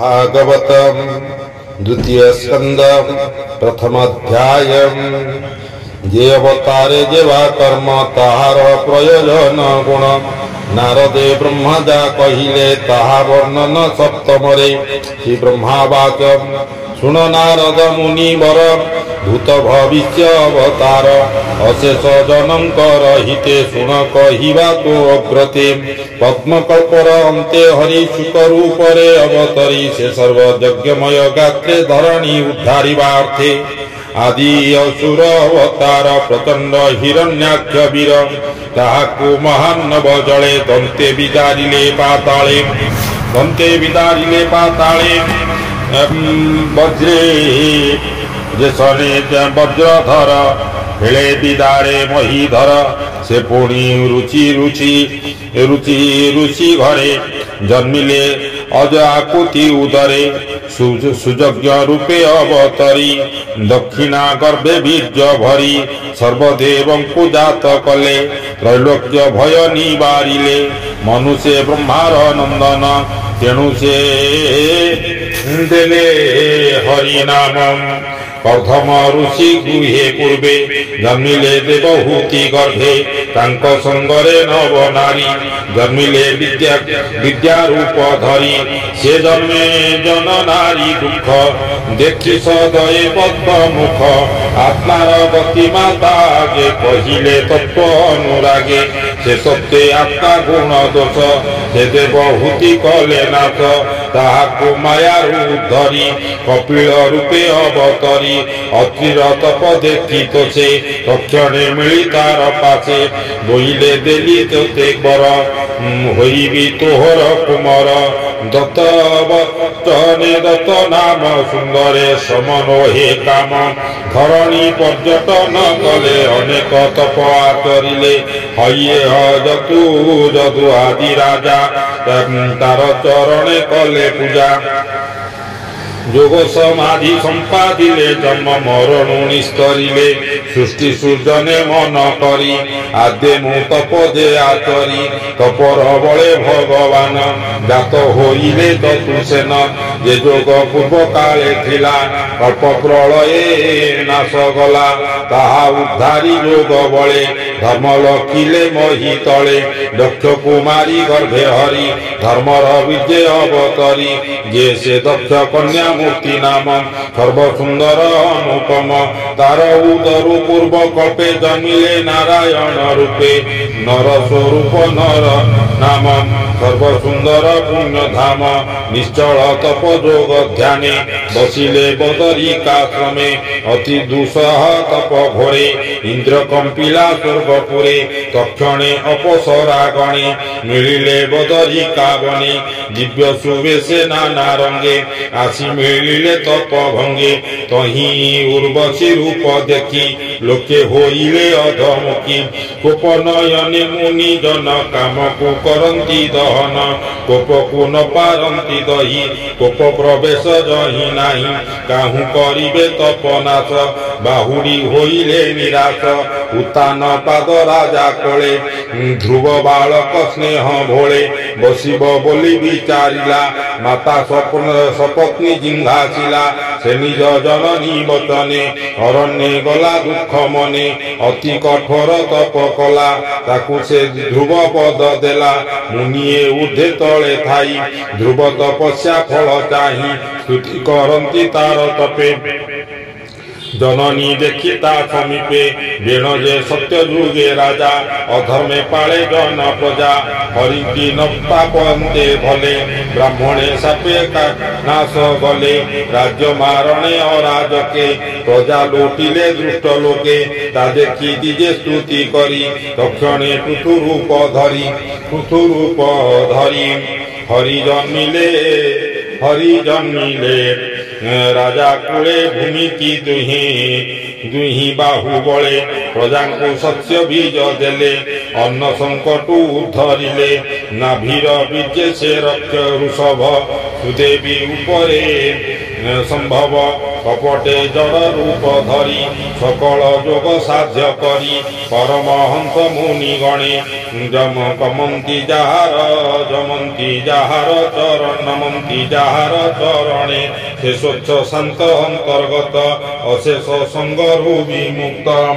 भागवतम द्वितीय स्कंद प्रथम अध्याय। जे अवतारे जेवा कर्म ताहार प्रयोजन गुण नारदे ब्रह्मजा कहिले ताहा वर्णन सप्तमरे। श्री ब्रह्मावाच सुन नारद मुनिवर भूत भविष्य अवतार अशेष जनंकर हिते सुन कहिबा तो अग्रते। पद्मकल्पर अंते हरि शुक रूपरे अवतरी से सर्वयज्ञमय गात्रे धरणी उद्धारिवार्थे। आदि असुर अवतार प्रचंड हिरण्याक्ष वीर ताहाकु महान्नव जले दंते विदारिले पाताले वज्रे जेसने वज्रधर हेले विदारे महीधर से पुणी रुचि घरे जन्मिले अज आकुति उदरे सुजज्ञ रूपे अवतरी दक्षिणा गर्भे बीर्य भरी सर्वदेव पूजात कले त्रैलोक्य भय निवारिले मनुष्य ब्रह्मार नंदन तेणु से देले हरि नाम। प्रथम ऋषि गृहे पूर्वे जन्मिले देवहूति गर्भे तांक संगरे नव नारी जन्मिले विद्या रूप धरी से जन्मे जन नारी दुख देखी सदये पद्म मुख आत्मार गति माता जे कहिले तत्व अनुरागे से सत्य आत्मा गुण दोष से देवहूति कले नाथ ताहाकु मायारू धरी कपिल रूपे अवतरी अचिर तप देखी तो से तक्षणे मिली तार पासे बोइले देली तोते बर होइबी तोहर कुमर दत्त वचने दत्त नाम सुंदरे समनो हे काम धरणी पर्यटन कले अनेक तप आचरिले हये जदु आदि राजा तार चरणे कले पूजा जोग समाधि संपादिले जन्म मरण निस्तरिले सृष्टि सृजने मन करी आदे मु तप जे आचरी तपर बळे भगवान जात होइले चतुर्सेन जे जोग पूर्व काले थिला कल्प प्रलये नाश गला ताहा उद्धारी जोग बळे धर्म लखिले मही तले दक्ष कुमारी गर्भे हरि धर्मर विजय अवतरी जे से दक्ष कन्या मूर्ति नाम सर्वसुंदर अनुपम तार उदरु पूर्व कल्पे जन्मिले नारायण रूपे नर स्वरूप नर नाम सर्वसुंदर पुण्य धाम निश्चल तप जोग ध्याने बसिले बदरिकाश्रमे अति दुसह तप घोरे इंद्र कंपिला स्वर्गपुरे तक्षणे अपसरा गणे मिलिले बदरिका बने दिव्य सुवेशे नाना रंगे आसी मिलिले तप भंगे तही उर्वशी रूप देखी लोके होइले अधमुखी कोपनयने मुनि जन काम को करंती दहन कोप को न पारंती दही कोप प्रवेश जही नाही काहू करिबे तपनाश बाहुडी होइले निराश उत्तान पाद राजा कोले ध्रुव बालक स्नेह भोले बसिब बोली विचारिला माता सपत्नी जिंघासिला से निज जननी बचने अरण्ये गला दुख मने अति कठोर तप कला ताकू से ध्रुव पद देला मुनिए ऊर्ध्वे तले थाई ध्रुव तपस्या फल चाही स्तुति करंती तार तपे जननी देखी ता समीपे बेण जे सत्य जुगे राजा अधर्मे पाले जन प्रजा हरिकी नपापन्ते भले ब्राह्मणे सापे नाश गले राज्य मारणे अराजके प्रजा लुटिले दुष्ट लोके ता देखी दिजे स्तुति करी तक्षणे पृथु रूप धरी हरि जन्मिले राजा कूले भूमि की दुही बाहु बले प्रजा को सत्य बीज देले अन्न संकट उद्धरिले नाभीर बीज से रक्ष ऋषभ सुदेवी उपरे संभव কপটে জড় রূপ ধরি সকল যোগ সাধ্য করি পরমহংস মুনি গণে জমন্তি যাহার চরণ নমন্তি যাহার চরণে সে স্বচ্ছ শান্ত অন্তর্গত অশেষ সঙ্গরূপী মুক্তম।